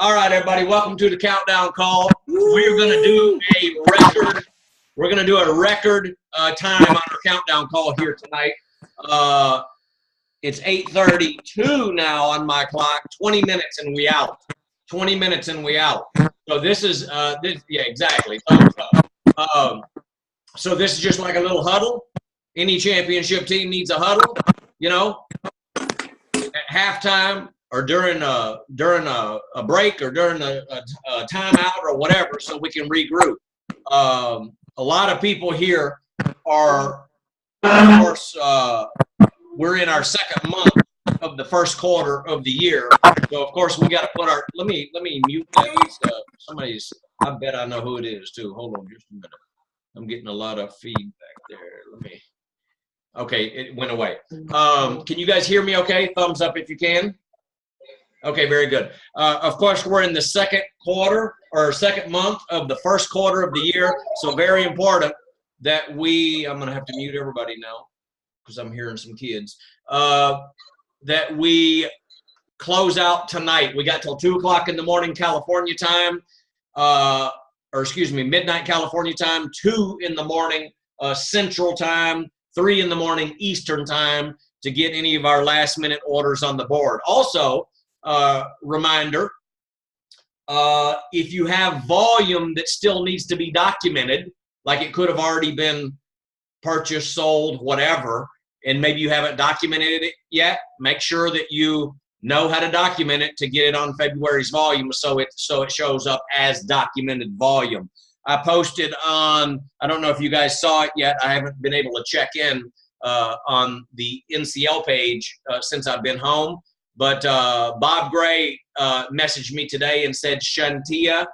All right, everybody, welcome to the countdown call. We're going to do a record. We're going to do a record time on our countdown call here tonight. It's 8:32 now on my clock. 20 minutes and we out. 20 minutes and we out. So this is yeah, exactly. So this is just like a little huddle. Any championship team needs a huddle, you know, at halftime or during a break or during a timeout or whatever, so we can regroup. A lot of people here are, of course, we're in our second month of the first quarter of the year, so of course we got to put our. Let me mute that. Somebody's. I bet I know who it is too. Hold on just a minute. I'm getting a lot of feedback there. Let me. Okay, it went away. Can you guys hear me okay? Thumbs up if you can. Okay, very good. Of course, we're in the second quarter or second month of the first quarter of the year, so very important that we, I'm going to have to mute everybody now because I'm hearing some kids, that we close out tonight. We got till 2 o'clock in the morning California time, or excuse me, midnight California time, 2 in the morning Central time, 3 in the morning Eastern time to get any of our last minute orders on the board. Also, reminder, if you have volume that still needs to be documented, like it could have already been purchased, sold, whatever, and maybe you haven't documented it yet, make sure that you know how to document it to get it on February's volume so it shows up as documented volume. I posted on, I don't know if you guys saw it yet, I haven't been able to check in on the NCL page since I've been home, but Bob Gray messaged me today and said Shantia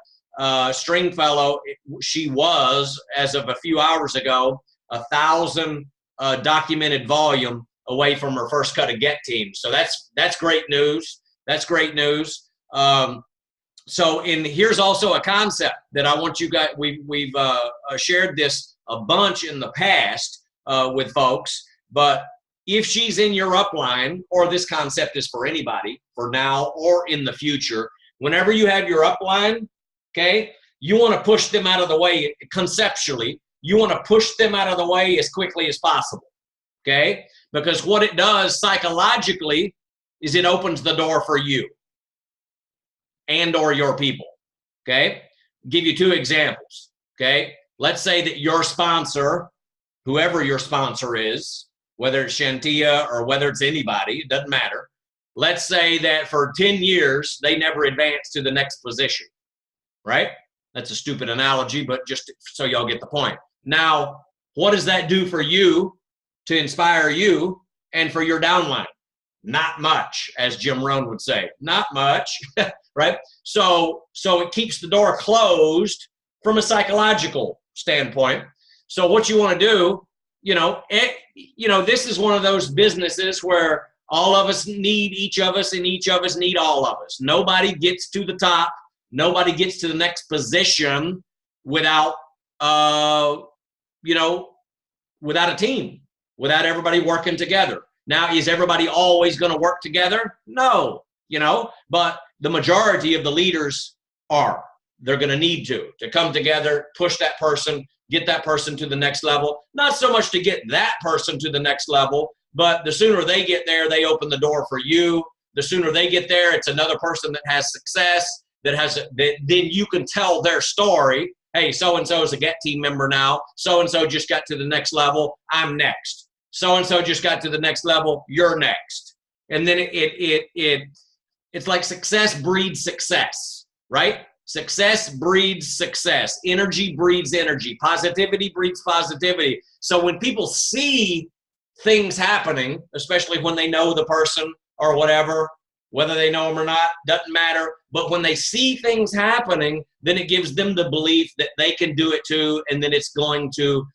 Stringfellow, she was, as of a few hours ago, 1,000 documented volume away from her first cut of Get Team. So that's great news. That's great news. So here's also a concept that I want you guys, we've shared this a bunch in the past with folks, but if she's in your upline, or this concept is for anybody, for now or in the future, whenever you have your upline, okay, you want to push them out of the way conceptually. You want to push them out of the way as quickly as possible, okay? Because what it does psychologically is it opens the door for you and or your people, okay? Give you 2 examples, okay? Let's say that your sponsor, whoever your sponsor is, whether it's Shantia or whether it's anybody, it doesn't matter. Let's say that for 10 years, they never advanced to the next position, right? That's a stupid analogy, but just so y'all get the point. Now, what does that do for you to inspire you and for your downline? Not much, as Jim Rohn would say. Not much, right? So it keeps the door closed from a psychological standpoint. So what you want to do, this is one of those businesses where all of us need each of us and each of us need all of us. Nobody gets to the top. Nobody gets to the next position without, without a team, without everybody working together. Now, is everybody always going to work together? No, but the majority of the leaders are. They're going to need to come together, push that person, get that person to the next level. Not so much to get that person to the next level, but the sooner they get there, they open the door for you. The sooner they get there, it's another person that has success, that then you can tell their story. Hey, so-and-so is a Get Team member now. So-and-so just got to the next level. I'm next. So-and-so just got to the next level. You're next. And then it's like success breeds success, right? Success breeds success. Energy breeds energy. Positivity breeds positivity. So when people see things happening, especially when they know the person or whatever, whether they know them or not, doesn't matter. But when they see things happening, then it gives them the belief that they can do it too. And then it's going to,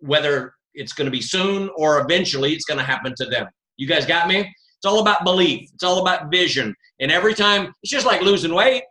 whether it's going to be soon or eventually, it's going to happen to them. You guys got me? It's all about belief. It's all about vision. And every time, it's just like losing weight.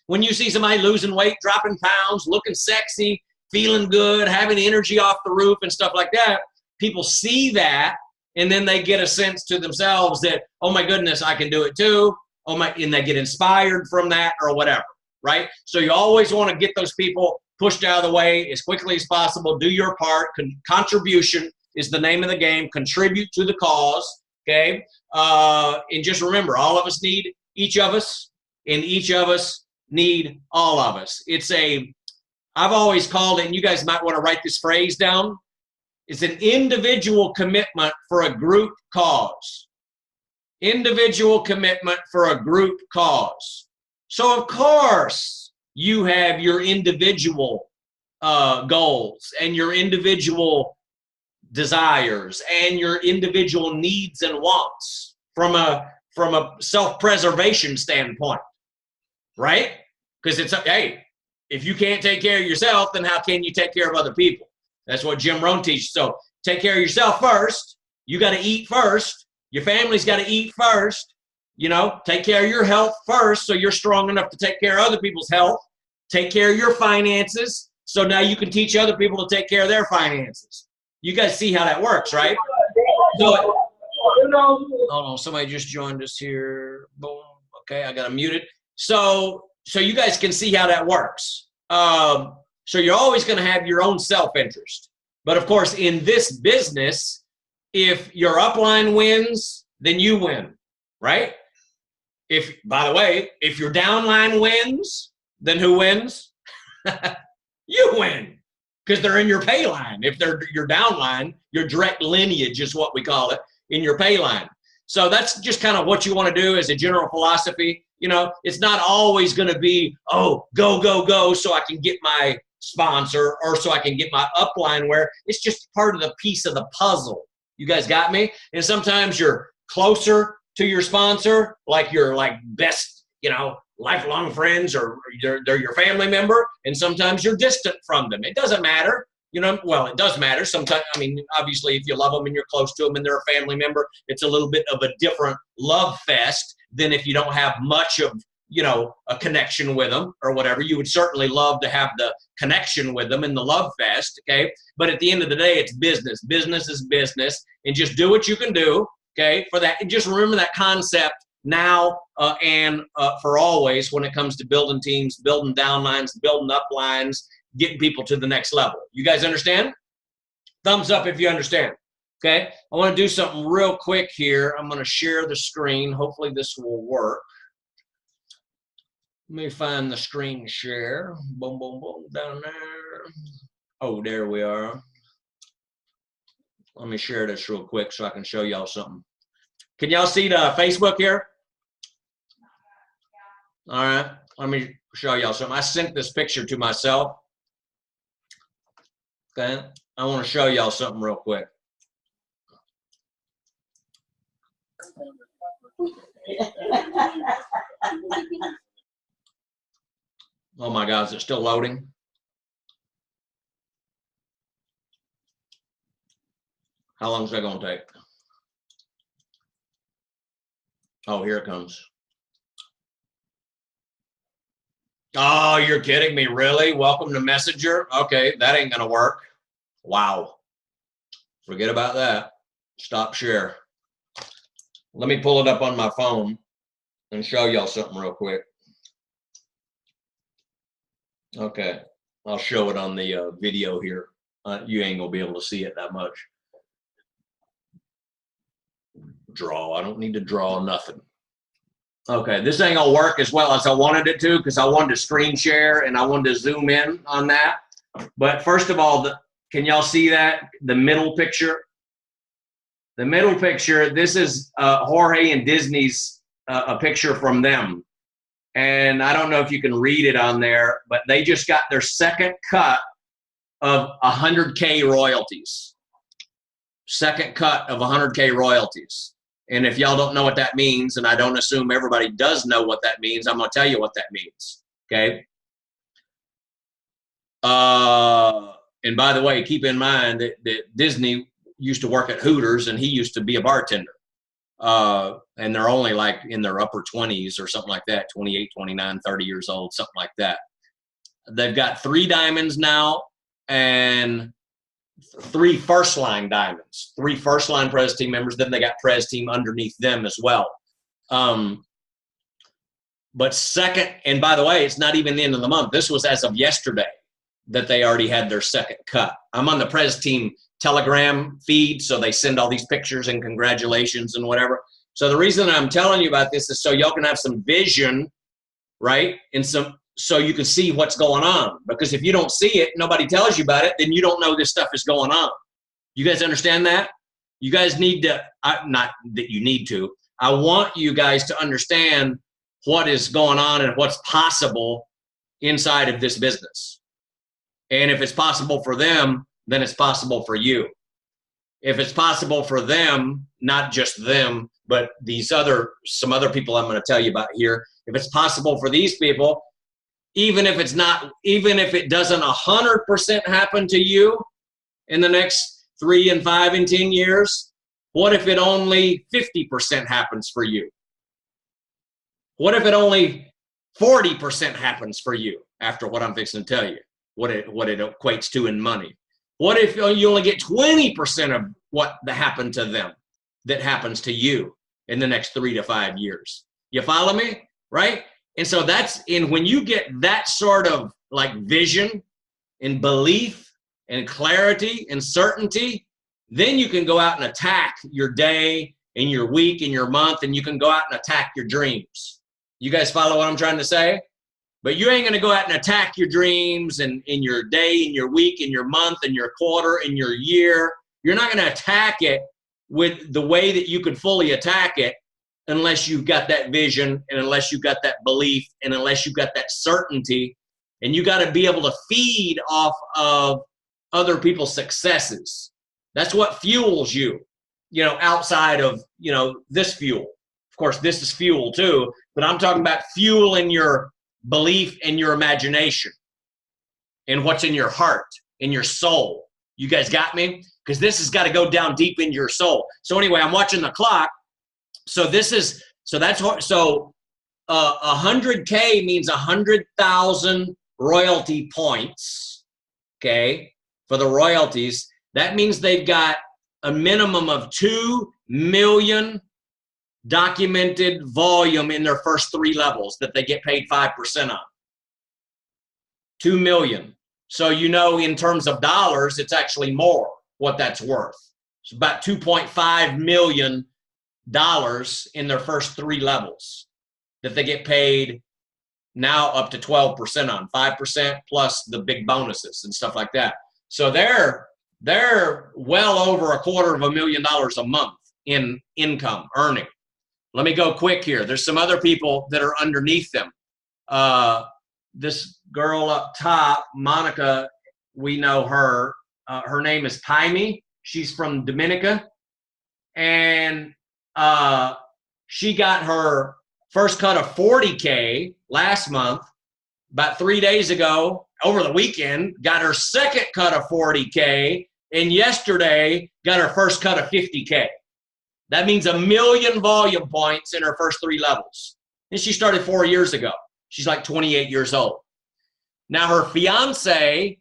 When you see somebody losing weight, dropping pounds, looking sexy, feeling good, having energy off the roof and stuff like that, people see that, and then they get a sense to themselves that, oh my goodness, I can do it too. oh my, and they get inspired from that or whatever, right? So you always want to get those people pushed out of the way as quickly as possible. Do your part. Contribution is the name of the game. Contribute to the cause, okay? And just remember, all of us need each of us, and each of us need all of us. I've always called it, and you guys might want to write this phrase down. It's an individual commitment for a group cause. Individual commitment for a group cause. So, of course, you have your individual goals and your individual desires and your individual needs and wants from a self-preservation standpoint, right? Because it's, hey, if you can't take care of yourself, then how can you take care of other people? That's what Jim Rohn teaches. So take care of yourself first. You got to eat first. Your family's got to eat first. You know, take care of your health first so you're strong enough to take care of other people's health. Take care of your finances so now you can teach other people to take care of their finances. You guys see how that works, right? So, hold on, somebody just joined us here. Boom. Okay, I got to mute it. So you guys can see how that works. So you're always going to have your own self-interest. But of course, in this business, if your upline wins, then you win, right? By the way, if your downline wins, then who wins? You win, because they're in your pay line. If they're your downline, your direct lineage is what we call it, in your pay line. So that's just kind of what you want to do as a general philosophy. You know, it's not always going to be, oh, go, go, go, so I can get my sponsor or so I can get my upline, where it's just part of the piece of the puzzle. You guys got me? And sometimes you're closer to your sponsor, like your best, you know, lifelong friends, or they're your family member, and sometimes you're distant from them. It doesn't matter. You know, well, it does matter sometimes. I mean, obviously, if you love them and you're close to them and they're a family member, it's a little bit of a different love fest than if you don't have much of, you know, a connection with them or whatever. You would certainly love to have the connection with them in the love fest, okay? But at the end of the day, it's business. Business is business, and just do what you can do, okay, for that. And just remember that concept now and for always when it comes to building teams, building downlines, building uplines, getting people to the next level. You guys understand? Thumbs up if you understand. Okay, I want to do something real quick here. I'm going to share the screen. Hopefully this will work. Let me find the screen share. Boom, boom, boom, down there. Oh, there we are. Let me share this real quick so I can show y'all something. Can y'all see the Facebook here? All right, let me show y'all something. I sent this picture to myself. Okay, I want to show y'all something real quick. Oh my God, is it still loading? How long is that going to take? Oh, here it comes. Oh, you're kidding me, really? Welcome to Messenger? Okay, that ain't going to work. Wow. Forget about that. Stop share. Let me pull it up on my phone and show y'all something real quick. Okay, I'll show it on the video here. You ain't gonna be able to see it that much. Draw, I don't need to draw nothing. Okay, this ain't gonna work as well as I wanted it to, because I wanted to screen share and I wanted to zoom in on that. But first of all, can y'all see that? The middle picture? The middle picture, this is Jorge and Disney's a picture from them. And I don't know if you can read it on there, but they just got their second cut of 100K royalties. Second cut of 100K royalties. And if y'all don't know what that means, and I don't assume everybody does know what that means, I'm going to tell you what that means, okay? And by the way, keep in mind that Disney used to work at Hooters, and he used to be a bartender. And they're only like in their upper 20s or something like that, 28, 29, 30 years old, something like that. They've got 3 diamonds now and 3 first-line diamonds, 3 first-line Prez team members. Then they got Prez team underneath them as well. But second, and by the way, it's not even the end of the month. This was as of yesterday that they already had their second cut. I'm on the Prez Team Telegram feed, so they send all these pictures and congratulations and whatever. So the reason I'm telling you about this is so y'all can have some vision, right? And so you can see what's going on. Because if you don't see it, nobody tells you about it, then you don't know this stuff is going on. You guys understand that? You guys need to, not that you need to, I want you guys to understand what is going on and what's possible inside of this business. And if it's possible for them, then it's possible for you. If it's possible for them, not just them, but some other people I'm going to tell you about here, if it's possible for these people, even if it doesn't 100% happen to you in the next 3 and 5 and 10 years, what if it only 50% happens for you? What if it only 40% happens for you after what I'm fixing to tell you, what it equates to in money? What if you only get 20% of what happened to them that happens to you in the next 3 to 5 years? You follow me? Right? And so when you get that sort of like vision and belief and clarity and certainty, then you can go out and attack your day and your week and your month, and you can go out and attack your dreams. You guys follow what I'm trying to say? But you ain't going to go out and attack your dreams and in your day and your week and your month and your quarter and your year. You're not going to attack it with the way that you could fully attack it unless you've got that vision and unless you've got that belief and unless you've got that certainty. And you got to be able to feed off of other people's successes. That's what fuels you, outside of, this fuel. Of course, this is fuel too, but I'm talking about fuel in your belief and your imagination and what's in your heart, in your soul. You guys got me? Because this has got to go down deep in your soul. So anyway, I'm watching the clock. So 100K means 100,000 royalty points, okay, for the royalties. That means they've got a minimum of 2 million documented volume in their first 3 levels that they get paid 5% on. 2 million. So in terms of dollars, it's actually more what that's worth. It's about $2.5 million in their first 3 levels that they get paid now up to 12% on, 5% plus the big bonuses and stuff like that. So they're well over $250,000 a month in income earning. Let me go quick here. There's some other people that are underneath them. This girl up top, Monica, we know her. Her name is Jaime. She's from Dominica. And she got her first cut of 40K last month. About 3 days ago, over the weekend, got her second cut of 40K. And yesterday, got her first cut of 50K. That means 1 million volume points in her first 3 levels. And she started 4 years ago. She's like 28 years old. Now her fiance,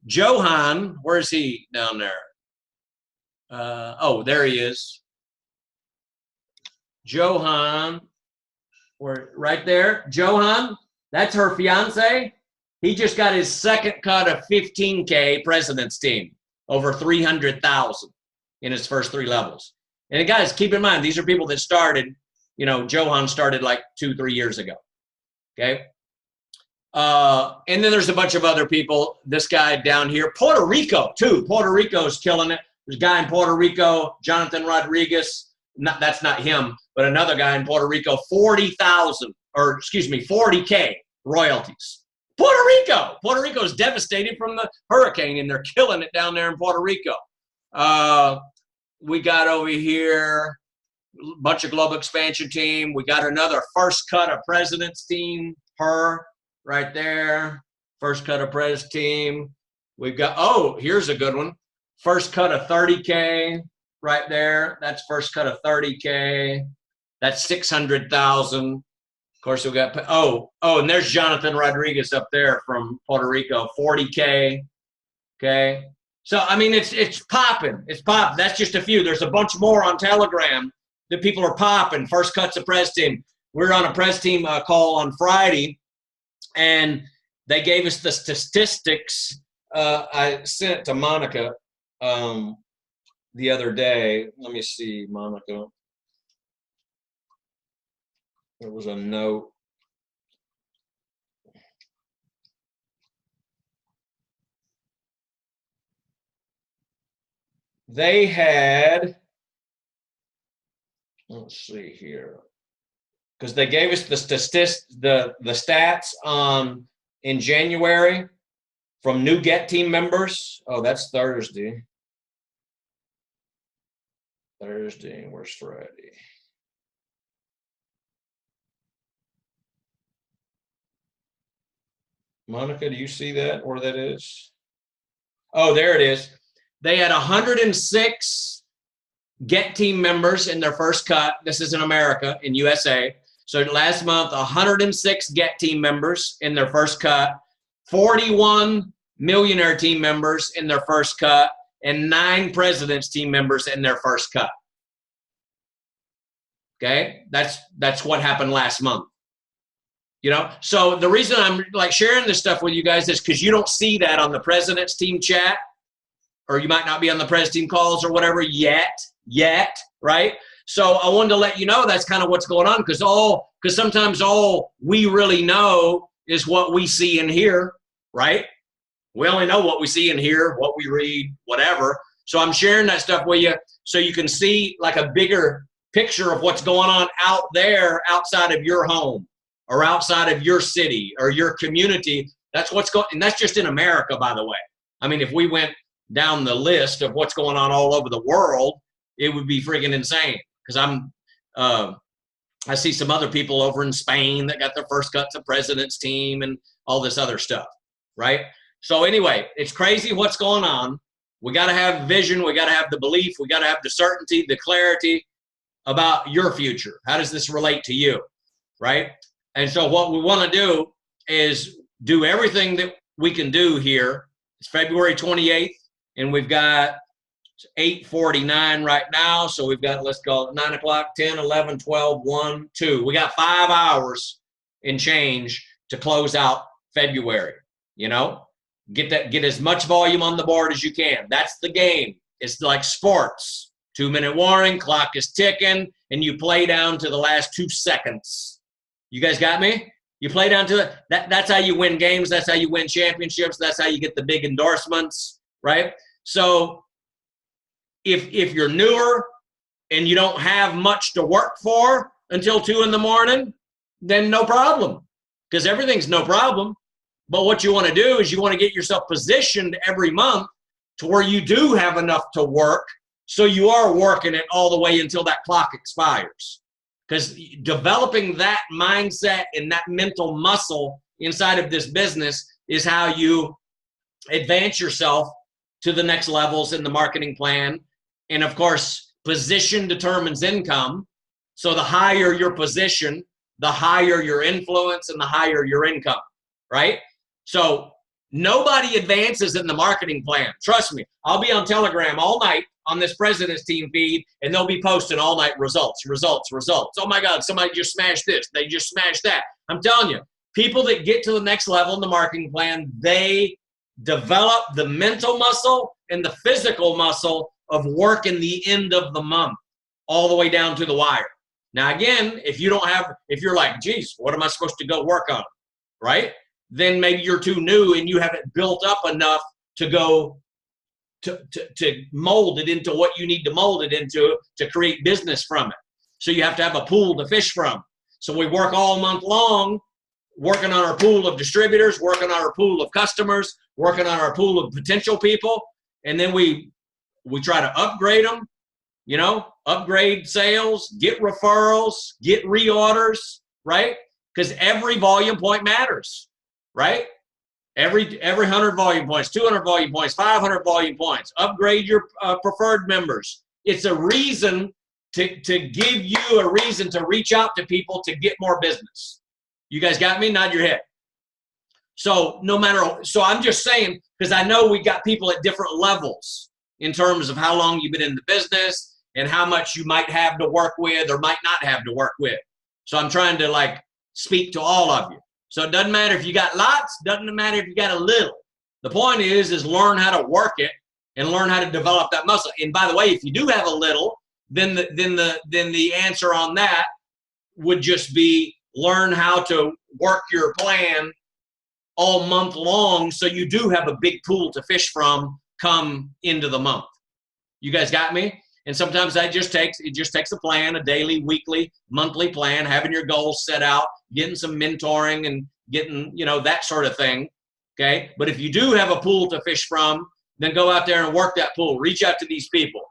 Johan, where is he down there? There he is. Johan, right there. Johan, that's her fiance. He just got his second cut of 15K President's Team, over 300,000 in his first 3 levels. And guys, keep in mind, these are people that started, Johan started like 2-3 years ago. Okay. And then there's a bunch of other people. This guy down here, Puerto Rico too. Puerto Rico's killing it. There's a guy in Puerto Rico, Jonathan Rodriguez. That's not him, but another guy in Puerto Rico, 40K royalties. Puerto Rico. Puerto Rico is devastated from the hurricane, and they're killing it down there in Puerto Rico. We got over here a bunch of Global Expansion Team. We got another first cut of President's Team, her right there. First cut of Pres Team. We've got, here's a good one. First cut of 30K right there. That's first cut of 30K. That's 600,000. Of course, we got, and there's Jonathan Rodriguez up there from Puerto Rico, 40K. Okay. So, I mean, it's popping. It's popping. That's just a few. There's a bunch more on Telegram that people are popping. First cuts of Pres Team. we were on a press team call on Friday, and they gave us the statistics. I sent it to Monica the other day. Let me see, Monica. There was a note. They had, let's see here, because they gave us the stats in January from new Get team members. Oh, that's Thursday. Where's Friday? Monica, do you see that, where that is? Oh, there it is. They had 106 Get team members in their first cut. This is in America, in USA. So last month, 106 Get team members in their first cut, 41 Millionaire team members in their first cut, and 9 Presidents team members in their first cut. Okay, that's what happened last month. You know, so the reason I'm like sharing this stuff with you guys is because you don't see that on the President's team chat, or you might not be on the Pres team calls or whatever yet, right? So I wanted to let you know that's kind of what's going on, because sometimes all we really know is what we see and hear, right? We only know what we see and hear, what we read, whatever. So I'm sharing that stuff with you so you can see like a bigger picture of what's going on out there outside of your home or outside of your city or your community. That's what's going, and that's just in America, by the way. I mean, if we went down the list of what's going on all over the world, it would be freaking insane. Because I see some other people over in Spain that got their first cut to President's team and all this other stuff, right? So anyway, it's crazy what's going on. We got to have vision. We got to have the belief. We got to have the certainty, the clarity about your future. How does this relate to you, right? And so what we want to do is do everything that we can do here. It's February 28th, and we've got 8:49 right now. So we've got, let's call it 9 o'clock, 10, 11, 12, 1, 2. We got 5 hours and change to close out February, you know? Get as much volume on the board as you can. That's the game. It's like sports. 2-minute warning, clock is ticking, and you play down to the last 2 seconds. You guys got me? You play down to that. That's how you win games. That's how you win championships. That's how you get the big endorsements, right? So if you're newer and you don't have much to work for until 2 in the morning, then no problem, because everything's no problem. But what you want to do is you want to get yourself positioned every month to where you do have enough to work, so you are working it all the way until that clock expires. Because developing that mindset and that mental muscle inside of this business is how you advance yourself to the next levels in the marketing plan. And of course, position determines income. So the higher your position, the higher your influence and the higher your income, right? So nobody advances in the marketing plan. Trust me, I'll be on Telegram all night on this President's team feed, and they'll be posting all night results. Oh my God, somebody just smashed this. They just smashed that. I'm telling you, people that get to the next level in the marketing plan, they develop the mental muscle and the physical muscle of working the end of the month all the way down to the wire. Now, again, if you're like, geez, what am I supposed to go work on, right? Then maybe you're too new and you haven't built up enough to go to mold it into what you need to mold it into to create business from it. So you have to have a pool to fish from. So we work all month long, working on our pool of distributors, working on our pool of customers, working on our pool of potential people, and then we try to upgrade them, you know, upgrade sales, get referrals, get reorders, right? Because every volume point matters, right? Every 100 volume points, 200 volume points, 500 volume points. Upgrade your preferred members. It's a reason to give you a reason to reach out to people to get more business. You guys got me? Nod your head. So so I'm just saying, because I know we got people at different levels in terms of how long you've been in the business and how much you might have to work with or might not have to work with. So I'm trying to like speak to all of you. So it doesn't matter if you got lots, doesn't matter if you got a little. The point is learn how to work it and learn how to develop that muscle. And by the way, if you do have a little, then the answer on that would just be learn how to work your plan all month long so you do have a big pool to fish from come into the month. You guys got me? And sometimes it just takes a plan, a daily, weekly, monthly plan, having your goals set out, getting some mentoring and getting, that sort of thing. Okay. But if you do have a pool to fish from, then go out there and work that pool. Reach out to these people.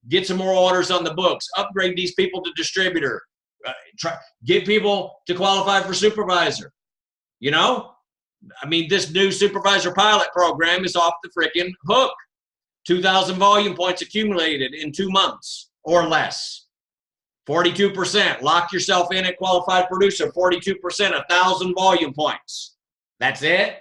Get some more orders on the books. Upgrade these people to distributor. Get people to qualify for supervisor. This new supervisor pilot program is off the freaking hook. 2,000 volume points accumulated in 2 months or less. 42%. Lock yourself in at qualified producer. 42%, 1,000 volume points. That's it.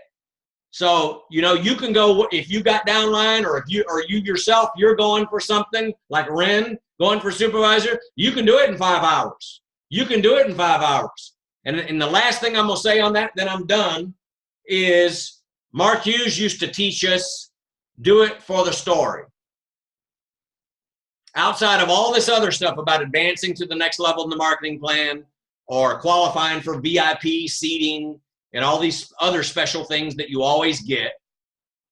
So, you can go, if you got downline or you yourself, you're going for something like Ren, going for supervisor, you can do it in 5 hours. You can do it in 5 hours. And the last thing I'm going to say on that, then I'm done, is Mark Hughes used to teach us, do it for the story. Outside of all this other stuff about advancing to the next level in the marketing plan or qualifying for VIP seating and all these other special things that you always get,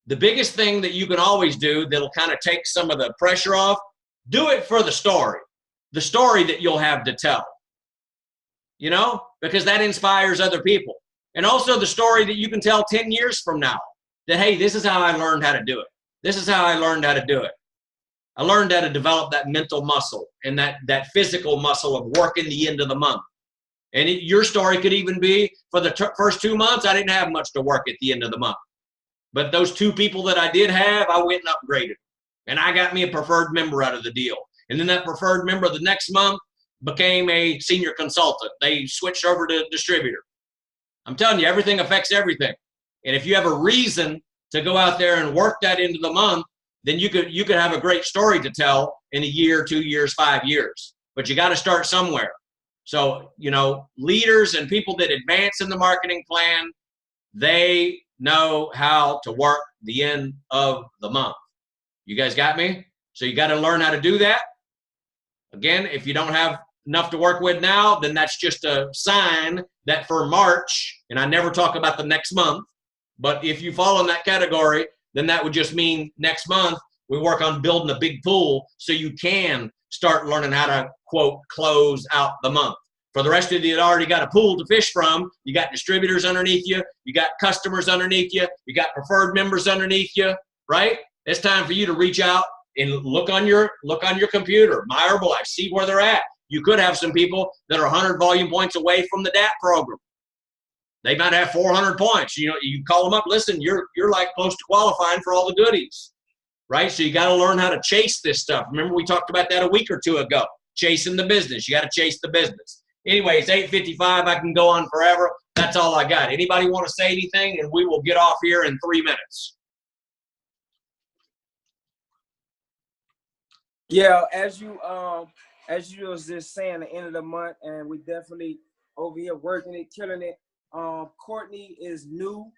the biggest thing that you can always do that'll kind of take some of the pressure off, do it for the story that you'll have to tell, because that inspires other people. And also the story that you can tell 10 years from now that, hey, this is how I learned how to do it. This is how I learned how to do it. I learned how to develop that mental muscle and that physical muscle of working the end of the month. And your story could even be for the first 2 months, I didn't have much to work at the end of the month. But those 2 people that I did have, I went and upgraded. And I got me a preferred member out of the deal. And then that preferred member the next month became a senior consultant. They switched over to distributor. I'm telling you, everything affects everything. And if you have a reason to go out there and work that into the month, then you could have a great story to tell in a year, 2 years, 5 years. But you got to start somewhere. So, leaders and people that advance in the marketing plan, they know how to work the end of the month. You guys got me? So you got to learn how to do that. Again, if you don't have enough to work with now, then that's just a sign that for March, and I never talk about the next month, but if you fall in that category, then that would just mean next month we work on building a big pool so you can start learning how to, quote, close out the month. For the rest of you that already got a pool to fish from, you got distributors underneath you, you got customers underneath you, you got preferred members underneath you, right? It's time for you to reach out and look on your computer, My Herbalife, see where they're at. You could have some people that are 100 volume points away from the DAP program. They might have 400 points. You call them up. Listen, you're like close to qualifying for all the goodies, right? So you got to learn how to chase this stuff. Remember we talked about that a week or 2 ago. Chasing the business. You got to chase the business. Anyway, it's 8:55. I can go on forever. That's all I got. Anybody want to say anything? And we will get off here in 3 minutes. Yeah, as you was just saying, the end of the month, and we definitely over here working it, killing it. Courtney is new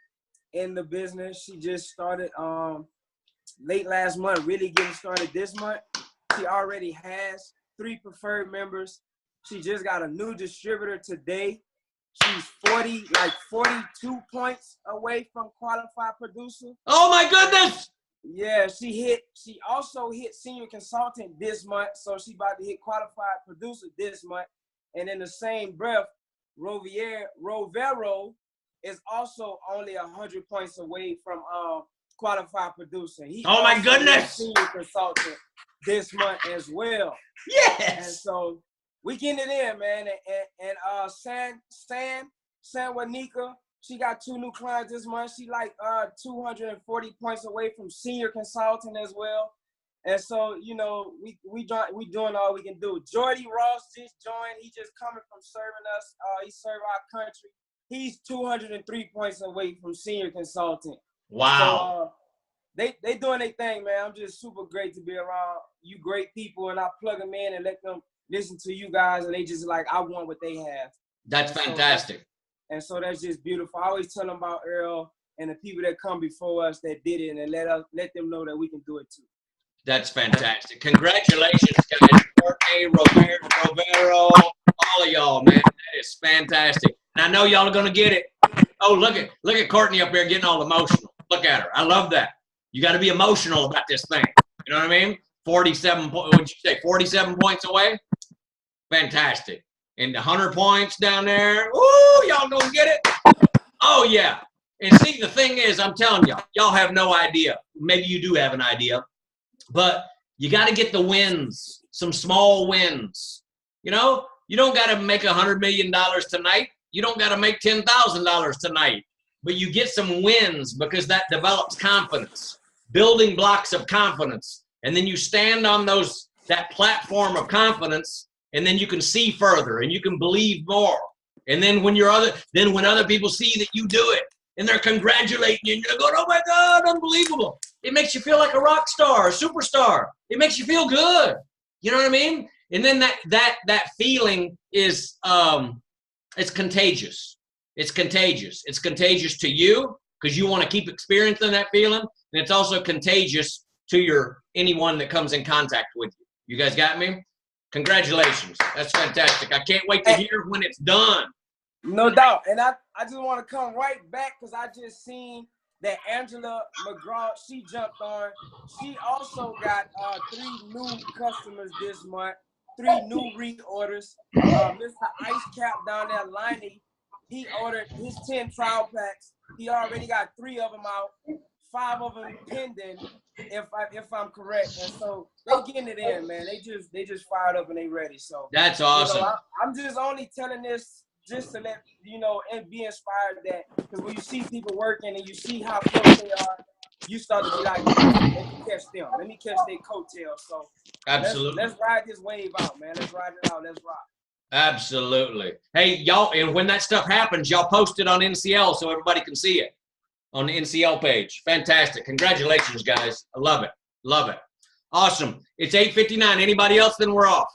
in the business. She just started late last month, really getting started this month. She already has 3 preferred members. She just got a new distributor today. She's 42 points away from qualified producer. Oh my goodness! Yeah, she also hit senior consultant this month, so she about to hit qualified producer this month. And in the same breath, Rovero is also only 100 points away from qualified producer. Oh my goodness! Senior consultant this month as well. Yes. And so we getting it in, man. And San Juanica, she got 2 new clients this month. She like 240 points away from senior consultant as well. And so, we doing all we can do. Jordy Ross just joined. He just coming from serving us. He served our country. He's 203 points away from senior consultant. Wow. So, they doing their thing, man. I'm just super great to be around you great people, and I plug them in and let them listen to you guys, and they just like, I want what they have. That's fantastic. And so that's just beautiful. I always tell them about Earl and the people that come before us that did it, and let them know that we can do it too. That's fantastic. Congratulations, guys. Courtney, Romero, all of y'all, man. That is fantastic. And I know y'all are going to get it. Oh, look at Courtney up there getting all emotional. Look at her. I love that. You got to be emotional about this thing. You know what I mean? 47 points. What'd you say? 47 points away? Fantastic. And the 100 points down there. Ooh, y'all gonna get it? Oh, yeah. And see, the thing is, I'm telling y'all have no idea. Maybe you do have an idea. But you got to get the wins, some small wins. You know, you don't got to make $100 million tonight. You don't got to make $10,000 tonight. But you get some wins because that develops confidence, building blocks of confidence. And then you stand on that platform of confidence, and then you can see further and you can believe more. And then when other people see that you do it and they're congratulating you and you're going, oh my God, unbelievable. It makes you feel like a rock star, a superstar. It makes you feel good. You know what I mean? And then that feeling is, it's contagious. It's contagious. It's contagious to you because you want to keep experiencing that feeling. And it's also contagious to anyone that comes in contact with you. You guys got me? Congratulations. That's fantastic. I can't wait to hear when it's done. No doubt. And I just want to come right back because I just seen that Angela McGraw, she jumped on. She also got 3 new customers this month, 3 new reorders. Mr. Ice Cap down there, Liney, he ordered his 10 trial packs. He already got 3 of them out, 5 of them pending, if I'm correct. And so they getting it in, man. They just fired up and they ready. So that's awesome. You know, I'm just only telling this just to let you know and be inspired that because when you see people working and you see how close they are, you start to be like, let me catch them. Let me catch their coattails. So absolutely, let's ride this wave out, man. Let's ride it out. Let's rock. Absolutely. Hey, y'all, and when that stuff happens, y'all post it on NCL so everybody can see it on the NCL page. Fantastic. Congratulations, guys. I love it. Love it. Awesome. It's 8:59. Anybody else? Then we're off.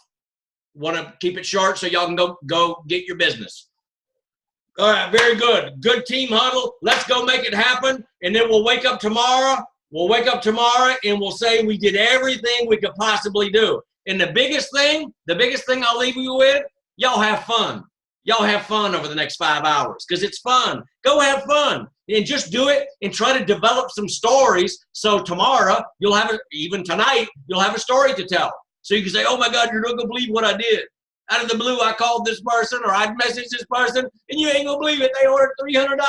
Want to keep it short so y'all can go get your business. All right, very good. Good team huddle. Let's go make it happen, and then we'll wake up tomorrow. We'll wake up tomorrow, and we'll say we did everything we could possibly do. And the biggest thing I'll leave you with, y'all have fun. Y'all have fun over the next 5 hours because it's fun. Go have fun and just do it and try to develop some stories. So tomorrow, even tonight, you'll have a story to tell. So you can say, oh my God, you're not going to believe what I did. Out of the blue, I called this person or I messaged this person and you ain't going to believe it. They ordered $300,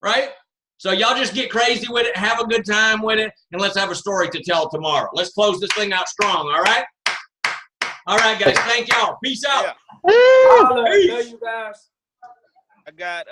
right? So y'all just get crazy with it, have a good time with it, and let's have a story to tell tomorrow. Let's close this thing out strong, all right? All right, guys. Thank y'all. Peace out. Yeah. Peace. Love you guys. I got